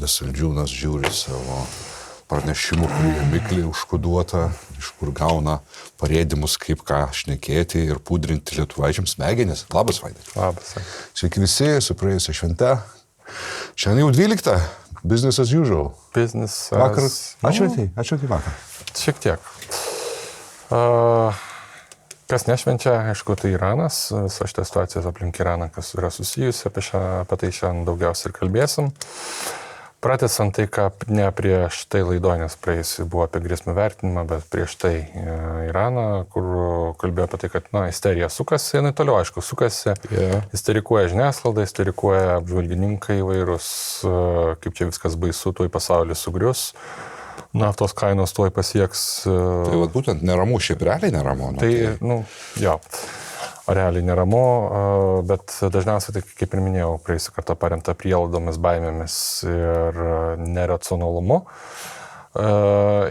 Vaidas Saldžiūnas žiūri savo pranešimų, kurie mikliai užkoduota, iš kur gauna parėdimus, kaip ką šnekėti ir pudrinti lietuvaičiams smegenis. Labas, Vaidai. Labas. Sveiki visi, su praėjusia švente. Šiandien jau 12. Business as usual. Business as... Vakar. Atšventei vakar. Šiek tiek. Kas nešvenčia, aišku, tai Iranas. Visa šitą situaciją aplink Iraną, kas yra susijusi, apie tai šiandien daugiausiai ir kalbėsim. Pratęsant tai, ką ne prieš tai laidoj, nes praėjusi buvo apie grėsmių vertinimą, bet prieš tai Iraną, kur kalbėjo apie tai, kad isterija sukasi, jinai toliau, aišku, sukasi, isterikuoja žiniasklaida, isterikuoja apžvalgininkai įvairūs, kaip čia viskas baisu, tuoj pasaulis sugrius, naftos kainos tuoj pasieks. Tai vat būtent neramu, šiaip realiai neramu. Jo. Realiai neramu, bet dažniausiai, tai, kaip ir minėjau, praėjusią kartą paremta prielaidomis, baimėmis ir neracionalumu.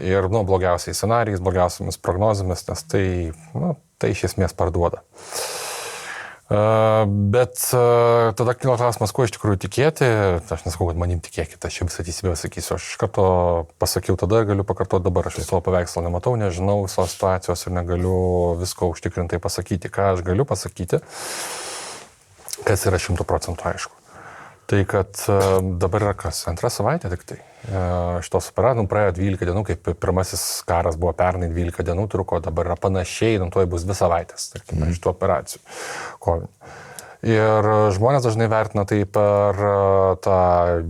Ir blogiausiais scenarijais, blogiausiamis prognozėmis, nes tai iš esmės parduoda. Bet tada kilo klausimas, kuo iš tikrųjų tikėti. Aš nesakau, kad manim tikėkite, aš čia visą teisybę sakysiu. Aš iš karto pasakiau tada ir galiu pakartoti dabar. Aš savo paveikslo nematau, nežinau visos situacijos ir negaliu visko užtikrintai pasakyti. Ką aš galiu pasakyti, kas yra 100% aišku. Tai, kad dabar yra kas? Antra savaitė tik tai. Šitos operacijos praėjo 12 dienų, kaip pirmasis karas buvo pernai 12 dienų truko, dabar yra panašiai, tuoj bus 2 savaitės, tarkime, šitų operacijų. Ir žmonės dažnai vertina tai per tą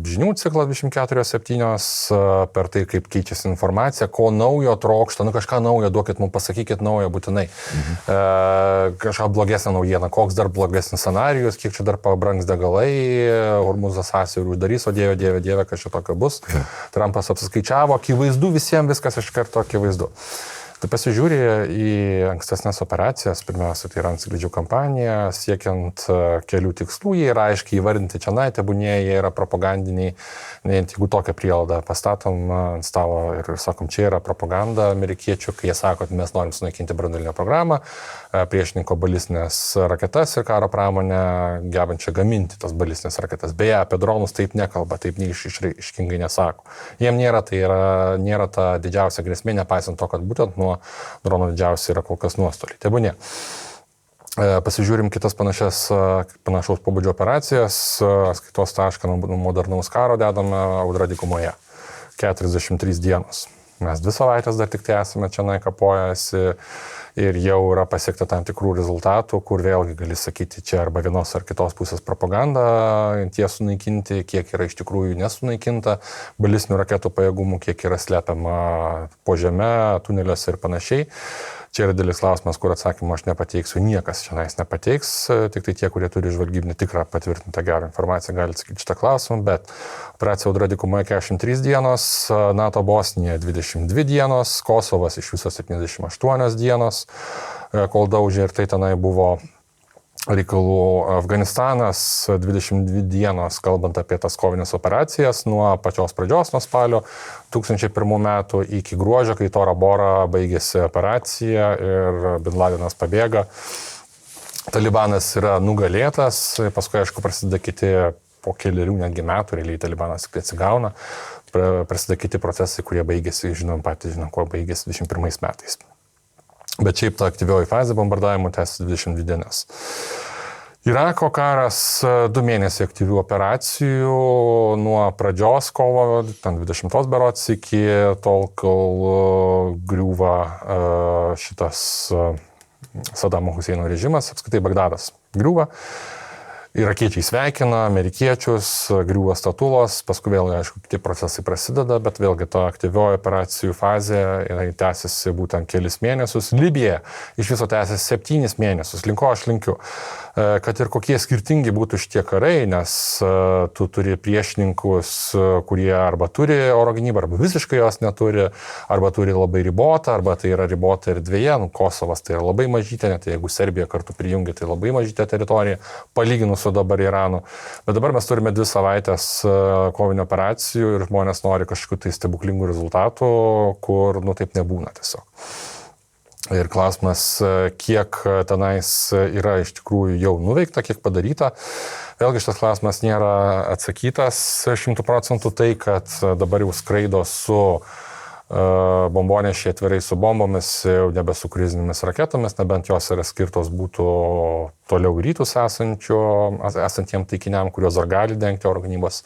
žinių ciklą 24/7, per tai, kaip keičiasi informacija, ko naujo trokšta, kažką naujo, duokit mums, pasakykit naujo būtinai. Kažką blogesnę naujieną, koks dar blogesnis scenarijus, kiek čia dar pabrangs degalai, Hormuzas sąsiaurį uždarys, o dieve, kas čia tokio bus. Trumpas apsiskaičiavo, akivaizdu visiems, viskas iš karto akivaizdu. Tai pasižiūrė į ankstesnės operacijas, pirmiausia, tai yra antskrydžių kampanija, siekiant kelių tikslų, jie yra aiškiai įvardinti čia, tebūnie, jie yra propagandiniai, jeigu tokią prielaidą pastatom ant stalo ir sakom, čia yra propaganda amerikiečių, kai jie sako, kad mes norim sunaikinti branduolinę programą, priešininko balistinės raketas ir karo pramonę gebančią gaminti tas balistinės raketas. Beje, apie dronus taip nekalba, taip neiškingai nesako. Jiem nėra ta didžiausia grėsmė, nepaisant to, kad būtent nuo dronų didžiausia yra kol kas nuostoliai. Tebūnie. Pasižiūrim kitas panašaus pobūdžio operacijas, skaitos tašką nuo modernaus karo dedame Audra dykumoje. 43 dienos. Mes 2 savaitės dar tik tai esame čia kapojasi ir jau yra pasiekta tam tikrų rezultatų, kur vėlgi gali sakyti čia arba vienos ar kitos pusės propaganda, tie sunaikinti, kiek yra iš tikrųjų nesunaikinta balistinių raketų pajėgumų, kiek yra slepiama po žeme, tuneliuose ir panašiai. Čia yra didelis klausimas, kur atsakymą aš nepateiksiu, niekas šiandien nepateiks, tik tai tie, kurie turi žvalgybinį tikrą patvirtintą gerą informaciją, gali atsakyti šitą klausimą, bet operacija Audra dykumoje 43 dienos, NATO Bosnija 22 dienos, Kosovas iš viso 78 dienos, kol daužė ir tai tenai buvo reikalų. Afganistanas 22 dienos, kalbant apie tas kovinės operacijas, nuo pačios pradžios, nuo spalio 2001 metų iki gruodžio, kai Tora Bora baigėsi operacija ir Bin Ladenas pabėga. Talibanas yra nugalėtas, paskui, aišku, prasideda kiti po keliarių netgi metų, realiai Talibanas tik atsigauna, prasideda kiti procesai, kurie baigėsi, žinom, kuo baigėsi 21 metais. Bet šiaip ta aktyvioji fazė bombardavimo tęsiasi 22 dienas. Irako karas 2 mėnesiai aktyvių operacijų nuo pradžios kovo, 20 berods, iki tol, kol griūva šitas Sadamo Huseino režimas, apskritai Bagdadas griūva. Irakiečiai sveikina amerikiečius, griūva statulos, paskui vėl, aišku, tie procesai prasideda, bet vėlgi ta aktyvioji operacijų fazė tęsiasi būtent kelis mėnesius. Libija iš viso tęsiasi 7 mėnesius, linko aš linkiu, kad ir kokie skirtingi būtų šitie karai, nes tu turi priešininkus, kurie arba turi oro gynybą, arba visiškai jos neturi, arba turi labai ribotą, arba tai yra ribota erdvėje, Kosovas tai yra labai mažytė, net jeigu Serbija kartu prijungia, tai labai mažytė teritorija, palyginus su dabar Iranu. Bet dabar mes turime 2 savaitės kovinio operacijų ir žmonės nori kažkokių tai stebuklingų rezultatų, kur, taip nebūna tiesiog. Ir klausimas, kiek tenais yra iš tikrųjų jau nuveikta, kiek padaryta. Vėlgi šitas klausimas nėra atsakytas 100%, tai kad dabar jau skraido su bombonešiai atvirai su bombomis, jau nebe su kruizinėmis raketomis, nebent jos yra skirtos būtų toliau rytus esantiem taikiniam, kuriuos dar gali dengti oro gynybos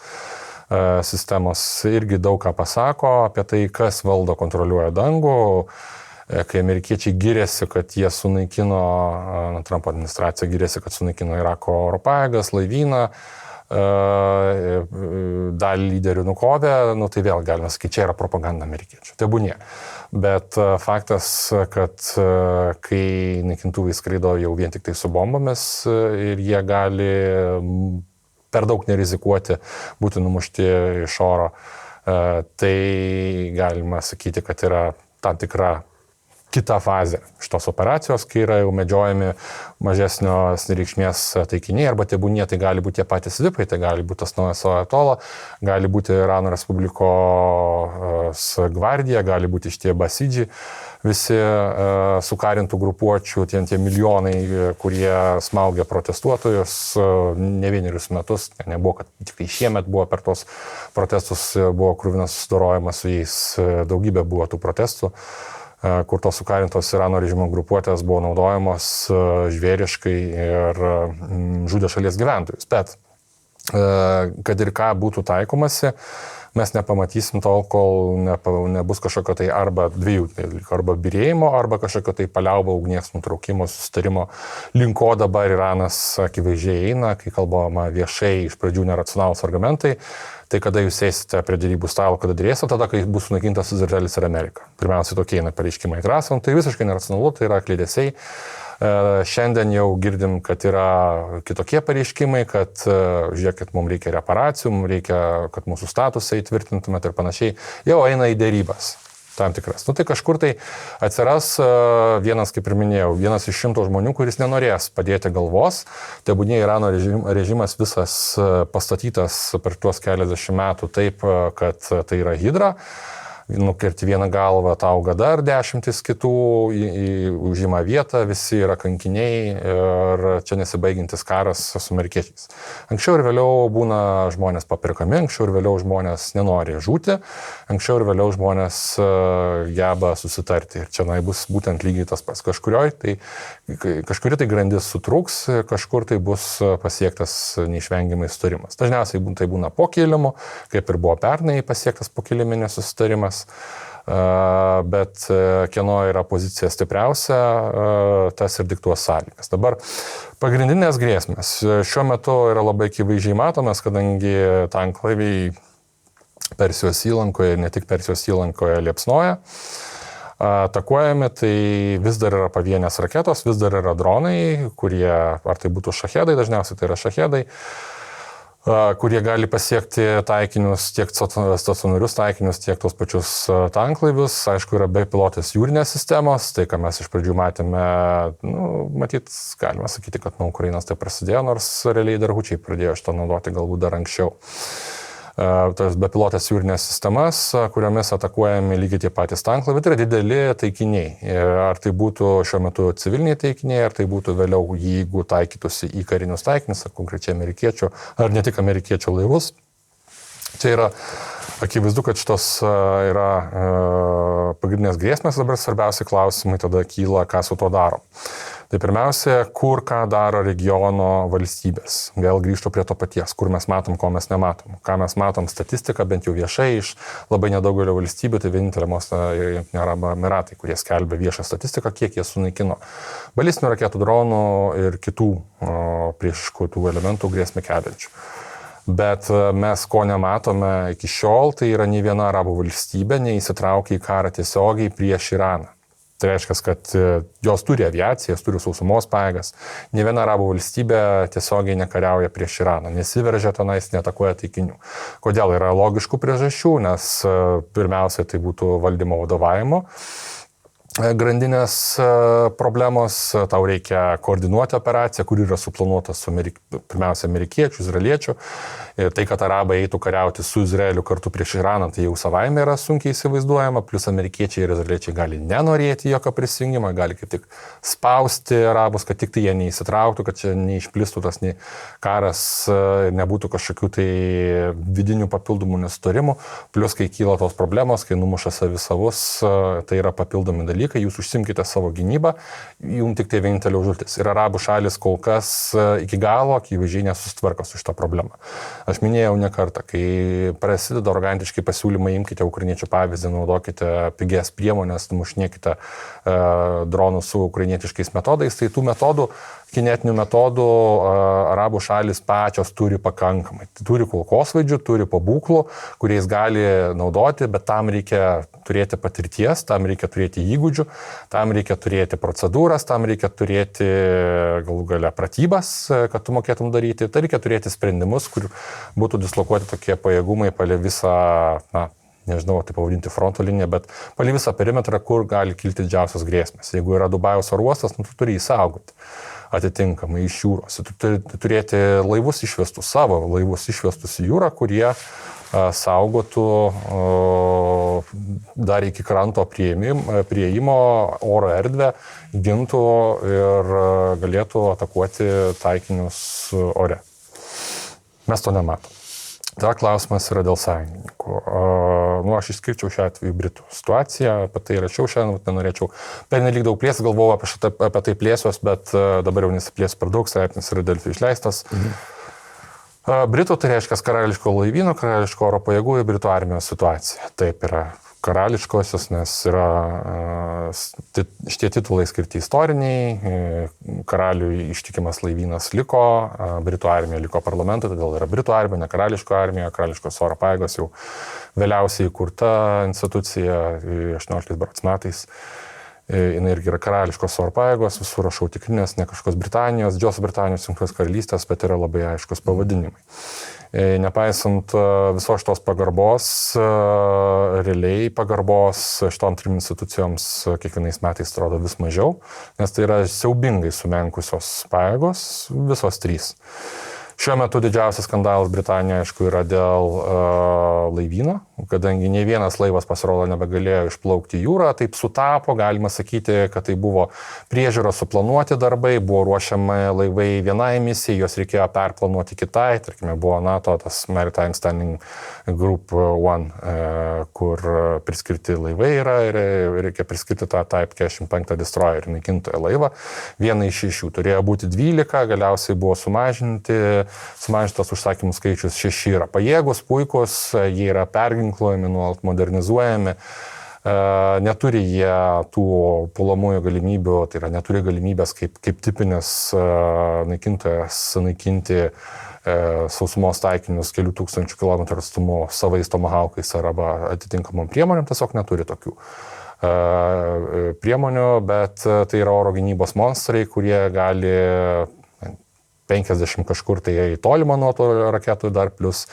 sistemos. Irgi daug ką pasako apie tai, kas valdo, kontroliuoja dangų. Kai amerikiečiai giriasi, kad jie sunaikino, Trumpo administracija giriasi, kad sunaikino Irako oro pajėgas, laivyną, dalį lyderių nukovė, tai vėl galima sakyti, čia yra propaganda amerikiečių. Tebūnie. Bet faktas, kad kai naikintuvai skraido jau vien tik tai su bombomis ir jie gali per daug nerizikuoti būti numušti iš oro, tai galima sakyti, kad yra tam tikra kita fazė šitos operacijos, kai yra jau medžiojami mažesnios reikšmės taikiniai, arba tebūnie tai gali būti tie patys vipai, tai gali būti tas naujas Ajatola, gali būti Irano Respublikos gvardija, gali būti šitie basidžiai, visi sukarintų grupuočių, tie milijonai, kurie smaugia protestuotojus ne vienerius metus, nebuvo, kad tik tai šiemet buvo per tos protestus, buvo kruvinas susidorojimas su jais, daugybė buvo tų protestų, kur tos sukarintos Irano režimo grupuotės buvo naudojamos žvėriškai ir žudė šalies gyventojus. Bet kad ir ką būtų taikomasi, mes nepamatysim tol, kol nebus kažkokio tai arba dviejų dalykų, arba birėjimo, arba kažkokio tai paliaubo ugnies nutraukimo, susitarimo, linko dabar Iranas akivaizdžiai eina, kai kalbama viešai iš pradžių neracionalūs argumentai. Tai kada jūs eisite prie dėrybų stalo, kada dėrėsite, tada, kai bus sunaikintas Izraelis ir Amerika. Pirmiausia, tokie eina pareiškimai trasą, tai visiškai neracionalu, tai yra klydesiai. Šiandien jau girdim, kad yra kitokie pareiškimai, kad žiūrėkit, mums reikia reparacijų, mums reikia, kad mūsų statusą įtvirtintumėt ir panašiai. Jau eina į dėrybas tam tikras. Tai kažkur tai atsiras vienas, kaip ir minėjau, vienas iš 100 žmonių, kuris nenorės padėti galvos. Tai būdė Irano režimas visas pastatytas per tuos keliasdešimt metų taip, kad tai yra hidra. Nukirti vieną galvą, auga dar 10 kitų, užima vietą, visi yra kankiniai ir čia nesibaigiantis karas su amerikiečiais. Anksčiau ir vėliau būna žmonės papirkami, anksčiau ir vėliau žmonės nenori žūti, anksčiau ir vėliau žmonės geba susitarti. Ir čia bus būtent lygiai tas pats. Kažkuri tai grandis sutrūks, kažkur tai bus pasiektas neišvengiamai sutarimas. Dažniausiai tai būna po kilimu, kaip ir buvo pernai pasiektas po kiliminis susitarimas. Bet kieno yra pozicija stipriausia, tas ir diktuos sąlygas. Dabar pagrindinės grėsmės šiuo metu yra labai akivaizdžiai matomas, kadangi tanklaiviai Persijos įlankoje ir ne tik Persijos įlankoje liepsnoja, atakuojami, tai vis dar yra pavienės raketos, vis dar yra dronai, kurie, ar tai būtų šahedai, dažniausiai tai yra šahedai, kurie gali pasiekti taikinius, tiek stacionarius taikinius, tiek tos pačius tanklaivius. Aišku, yra bepilotės jūrinės sistemos, tai ką mes iš pradžių matėme, matyt, galima sakyti, kad nuo Ukrainos tai prasidėjo, nors realiai dar hučiai pradėjo šitą naudoti galbūt dar anksčiau. Tas bepilotės jūrinės sistemas, kuriomis atakuojami lygiai tie patys tanklaiviai, tai yra dideli taikiniai. Ar tai būtų šiuo metu civiliniai taikiniai, ar tai būtų vėliau, jeigu taikytųsi į karinius taikinius, ar konkrečiai amerikiečių, ar ne tik amerikiečių laivus. Čia yra akivaizdu, kad šitos yra pagrindinės grėsmės, dabar svarbiausi klausimai tada kyla, ką su to darom. Tai pirmiausia, kur ką daro regiono valstybės. Vėl grįžtu prie to paties, kur mes matom, ko mes nematom. Ką mes matom statistiką, bent jau viešai iš labai nedaugelio valstybių, tai vienintelė Jungtinių Arabų Emyratai, kurie skelbia viešą statistiką, kiek jie sunaikino balistinių raketų, dronų ir kitų priešiškų tų elementų grėsmę keliančių. Bet mes ko nematome iki šiol, tai yra nei viena arabų valstybė neįsitraukia į karą tiesiogiai prieš Iraną. Tai reiškia, kad jos turi aviaciją, jos turi sausumos pajėgas. Nė viena arabų valstybė tiesiogiai nekariauja prieš Iraną, nesiveržia tenais, neatakuoja taikinių. Kodėl? Yra logiškų priežasčių, nes pirmiausia tai būtų valdymo vadovavimo grandinės problemos, tau reikia koordinuoti operaciją, kuri yra suplanuota su pirmiausia amerikiečių, izraeliečių Ir tai, kad arabai eitų kariauti su Izraeliu kartu prieš Iraną, tai jau savaime yra sunkiai įsivaizduojama, plus amerikiečiai ir izraeliečiai gali nenorėti jokio prisijungimo, gali kaip tik spausti arabus, kad tik tai jie neįsitrauktų, kad čia neišplistų tas karas, nebūtų kažkokių tai vidinių papildomų nesutarimų, plus kai kyla tos problemos, kai numuša savi savus, tai yra papildomi dalykai, jūs užsimkite savo gynybą, jums tik tai vienintelė užduotis. Ir arabų šalis kol kas iki galo, akivaizdžiai nesusitvarko su šitą problemą. Aš minėjau ne kartą, kai prasideda arogantiški pasiūlymai, imkite ukrainiečių pavyzdį, naudokite pigias priemonės, numušinėkite dronus su ukrainietiškais metodais, tai tų metodų, kinetinių metodų arabų šalis pačios turi pakankamai. Turi kulkosvaidžių, turi pabūklų, kuriais gali naudoti, bet tam reikia turėti patirties, tam reikia turėti įgūdžių, tam reikia turėti procedūras, tam reikia turėti galų gale pratybas, kad tu mokėtum daryti. Tai reikia turėti sprendimus, kur būtų dislokuoti tokie pajėgumai palei visą, nežinau, tai pavadinti fronto liniją, bet palei visą perimetrą, kur gali kilti didžiausios grėsmės. Jeigu yra Dubajaus oro uostas, tu turi jį saugoti atitinkamai iš jūros. Tu turi turėti laivus išvestus, savo laivus išvestus į jūrą, kurie saugotų dar iki kranto prieimo oro erdvę, gintų ir galėtų atakuoti taikinius ore. Mes to nematom. Dar klausimas yra dėl sąjungininkų. Aš išskirčiau šią atveju Britų situaciją, apie tai rašiau šiandien, nenorėčiau pernelyg daug plėsti, galvojau apie tai plėsiuos, bet dabar jau nesiplėsiu per daug, straipsnis yra Delfi išleistas. Britų tai reiškia karališko laivyno, karališko oro pajėgų ir Britų armijos situacija. Taip yra karališkosios, nes yra šitie titulai skirti istoriniai, karaliui ištikimas laivynas liko, Britų armija liko parlamentui, todėl yra Britų armija, ne karališko armija, karališkos oro pajėgos jau vėliausiai įkurta institucija 18 metais. Jis irgi yra karališkos oro pajėgos, visur rašau tikrinės, ne kažkokios Britanijos, Didžiosios Britanijos, Jungtinės karalystės, bet yra labai aiškus pavadinimai. Nepaisant visos šitos pagarbos, realiai pagarbos šitom trim institucijoms kiekvienais metais atrodo vis mažiau, nes tai yra siaubingai sumenkusios pajėgos, visos trys. Šiuo metu didžiausias skandalas Britanijoje, aišku, yra dėl laivyno, kadangi nei vienas laivas pasirodo nebegalėjo išplaukti jūrą, taip sutapo, galima sakyti, kad tai buvo priežiūros suplanuoti darbai, buvo ruošiami laivai vienai misijai, juos reikėjo perplanuoti kitai, tarkime, buvo NATO, tas Maritime Standing Group 1, kur priskirti laivai yra ir reikia priskirti tą Type 45 destroyer naikintoją laivą. Viena iš jų turėjo būti 12, galiausiai buvo sumažintas užsakymų skaičius 6 yra pajėgus, puikus, jie yra perginkluojami, nuolat modernizuojami, neturi jie tų puolamųjų galimybių, tai yra neturi galimybės kaip tipinis naikintojas naikinti sausumos taikinius kelių tūkstančių kilometrų atstumu savais tomahawkais arba atitinkamom priemonėm, tiesiog neturi tokių priemonių, bet tai yra oro gynybos monstrai, kurie gali 50 kažkur tai į tolimą nuotolio raketų, dar plus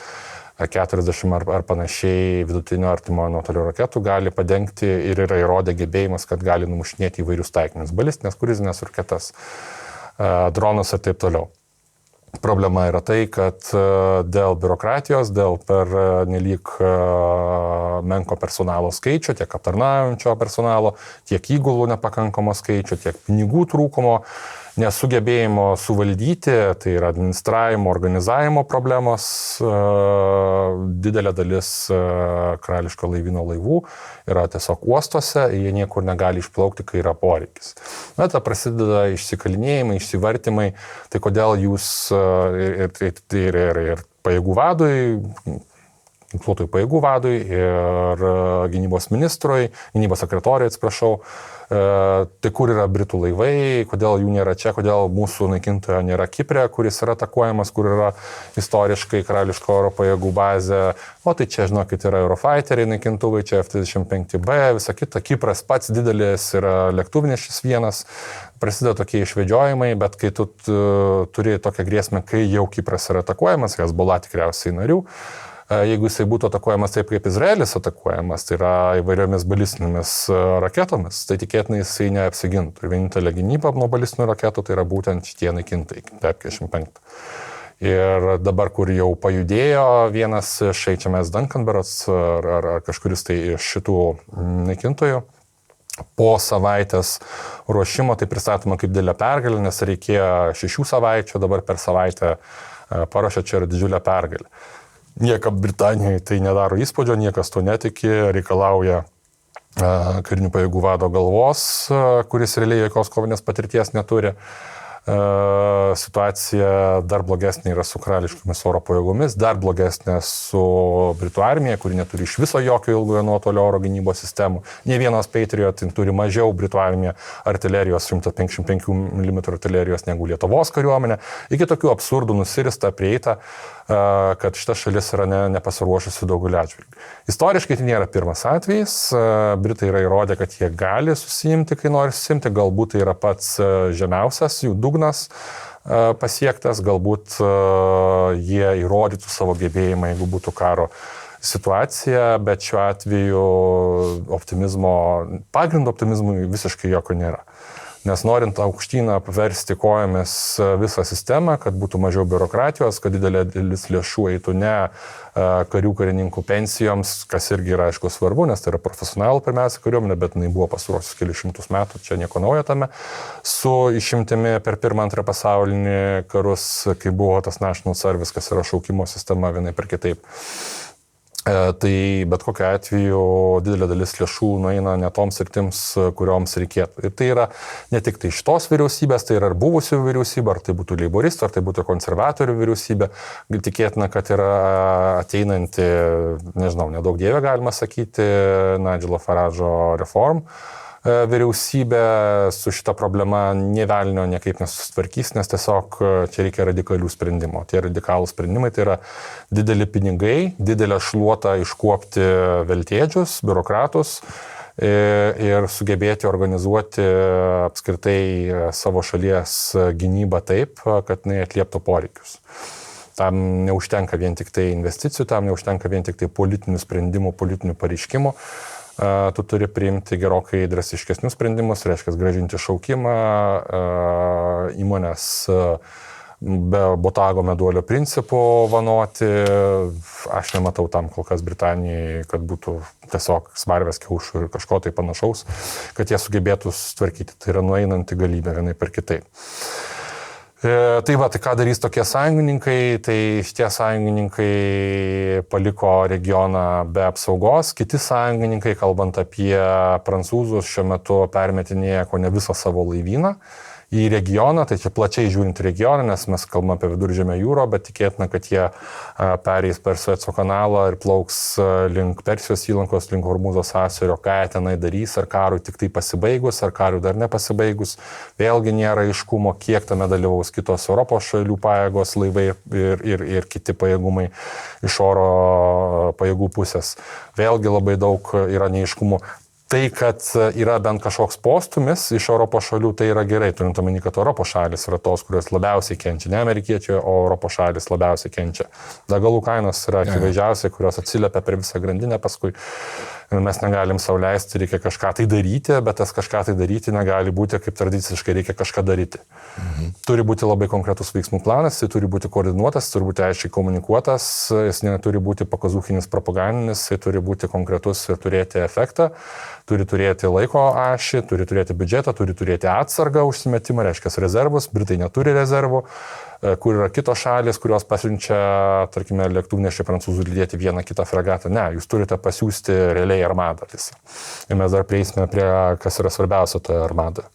40 ar panašiai vidutinio artimo nuotolio raketų gali padengti ir yra įrodę gebėjimas, kad gali numušinėti įvairius taikinius, balistinės, kruizinės raketas, dronus ir taip toliau. Problema yra tai, kad dėl biurokratijos, dėl per nelyg menko personalo skaičio, tiek aptarnaujančio personalo, tiek įgulų nepakankamo skaičio, tiek pinigų trūkumo, nesugebėjimo suvaldyti, tai yra administravimo, organizavimo problemos, didelė dalis karališko laivyno laivų yra tiesiog uostuose, jie niekur negali išplaukti, kai yra poreikis. Bet prasideda išsikalinėjimai, išsivartimai, tai kodėl jūs ir pajėgų vadui, ginkluotųjų pajėgų vadui ir gynybos ministrui, gynybos sekretoriui, atsiprašau, tai kur yra Britų laivai, kodėl jų nėra čia, kodėl mūsų naikintojo nėra Kiprė, kuris yra atakuojamas, kur yra istoriškai karališko oro pajėgų bazė, o tai čia, žinokit, yra Eurofighteriai naikintuvai, čia F-35B, visa kita, Kipras pats didelis yra lėktuvnešis vienas, prasideda tokie išvedžiojimai, bet kai tu turi tokią grėsmę, kai jau Kipras yra atakuojamas, Hezbollah tikriausiai narių, jeigu jisai būtų atakuojamas taip, kaip Izraelis atakuojamas, tai yra įvairiomis balistinėmis raketomis, tai tikėtinai jisai neapsigintų. Ir vienintelė gynyba nuo balistinių raketų tai yra būtent šitie naikintai, Type 45. Ir dabar, kur jau pajudėjo vienas iš HMS Duncan berods ar kažkuris tai iš šitų naikintojų, po savaitės ruošimo tai pristatoma kaip didelė pergalė, nes reikėjo 6 savaičių, dabar per savaitę paruošė, čia yra didžiulė pergalė. Niekam Britanijoje tai nedaro įspūdžio, niekas to netiki, reikalauja karinių pajėgų vado galvos, kuris realiai jokios kovinės patirties neturi. Situacija dar blogesnė yra su karališkomis oro pajėgomis, dar blogesnė su Britų armija, kuri neturi iš viso jokio ilgojo nuotolio oro gynybos sistemų. Nė vienas Patriot turi mažiau Britų armija artilerijos, 155 mm artilerijos negu Lietuvos kariuomenė. Iki tokių absurdų nusirista, prieita, kad šita šalis yra nepasiruošusi daugelį atžvilgių. Istoriškai tai nėra pirmas atvejis. Britai yra įrodę, kad jie gali susiimti, kai nori susiimti. Galbūt tai yra pats žemiausias jų dugnas pasiektas, galbūt jie įrodytų savo gebėjimą, jeigu būtų karo situacija, bet šiuo atveju pagrindo optimizmui visiškai jokio nėra. Nes norint aukštyną paversti kojomis visą sistemą, kad būtų mažiau biurokratijos, kad didelė dalis lėšų eitų ne karininkų pensijoms, kas irgi yra aišku svarbu, nes tai yra profesionalų pirmiausia kariuomenė, bet jinai buvo pasiruošus kelius šimtus metų, čia nieko naujo tame, su išimtimi per pirmą, antrą pasaulinį karus, kai buvo tas National Service, kas yra šaukimo sistema vienai per kitaip. Tai bet kokiu atveju didelė dalis lėšų nueina ne toms sritims, kurioms reikėtų. Ir tai yra ne tik tai šitos vyriausybės, tai yra ir buvusių vyriausybė, ar tai būtų leiboristų, ar tai būtų konservatorių vyriausybė. Tikėtina, kad yra ateinanti, nežinau, nedaug dievė galima sakyti, Nigelo Farage'o reform vyriausybė su šita problema nė velnio niekaip nesusitvarkys, nes tiesiog čia reikia radikalių sprendimų. Tie radikalų sprendimai tai yra dideli pinigai, didelę šluotą iškuopti veltėdžius, biurokratus ir sugebėti organizuoti apskritai savo šalies gynybą taip, kad jinai atlieptų poreikius. Tam neužtenka vien tik tai investicijų, tam neužtenka vien tik tai politinių sprendimų, politinių pareiškimų. Tu turi priimti gerokai drastiškesnius sprendimus, reiškia grąžinti šaukimą, įmonės be botago meduolio principų vanoti. Aš nematau tam kol kas Britanijai, kad būtų tiesiog smarvės kiaušų ir kažko tai panašaus, kad jie sugebėtų sutvarkyti. Tai yra nueinanti galybė vienai per kitaip. Tai ką darys tokie sąjungininkai, tai šitie sąjungininkai paliko regioną be apsaugos, kiti sąjungininkai, kalbant apie prancūzus, šiuo metu permetinėja ko ne visą savo laivyną į regioną, tai čia plačiai žiūrint regioną, nes mes kalbame apie Viduržemio jūrą, bet tikėtina, kad jie pereis per Sueco kanalą ir plauks link Persijos įlankos, link Hormūzo sąsiaurio, ką jie tenai darys, ar karui tik tai pasibaigus, ar karui dar nepasibaigus. Vėlgi nėra aiškumo, kiek tame dalyvaus kitos Europos šalių pajėgos, laivai ir kiti pajėgumai iš oro pajėgų pusės. Vėlgi labai daug yra neaiškumų. Tai, kad yra bent kažkoks postumis iš Europos šalių, tai yra gerai, turint omeny, kad Europos šalis yra tos, kurios labiausiai kenčia, ne amerikiečiai, o Europos šalis labiausiai kenčia. Degalų kainos yra akivaizdžiausiai, kurios atsiliepia per visą grandinę paskui. Mes negalim sau leisti, reikia kažką tai daryti, bet tas kažką tai daryti negali būti, kaip tradiciškai reikia kažką daryti. Turi būti labai konkretus veiksmų planas, jis turi būti koordinuotas, turi būti aiškiai komunikuotas, jis neturi būti pakazūchinis propagandinis, jis turi būti konkretus ir turėti efektą, turi turėti laiko ašį, turi turėti biudžetą, turi turėti atsargą užsimetimą, reiškia rezervus, Britai neturi rezervų. Kur yra kitos šalis, kurios pasiunčia, tarkime, lėktuvnešį prancūzų lydėti vieną kitą fregatą. Ne, jūs turite pasiųsti realiai armadą visą. Ir mes dar prieisime prie, kas yra svarbiausia toje armadoje.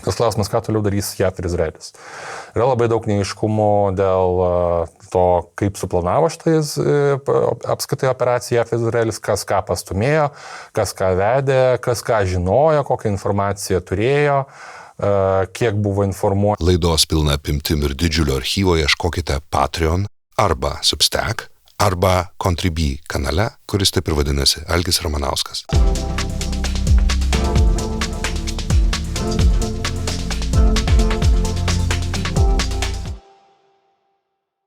Tas klausimas, ką toliau darys JAV ir Izraelis. Yra labai daug neaiškumų dėl to, kaip suplanavo šitais apskaitai operacija JAV ir Izraelis, kas ką pastumėjo, kas ką vedė, kas ką žinojo, kokią informaciją turėjo, kiek buvo informuota. Laidos pilna apimtim ir didžiulio archyvo ieškokite Patreon arba Substack arba Contribui kanale, kuris taip ir vadinasi Algis Ramanauskas.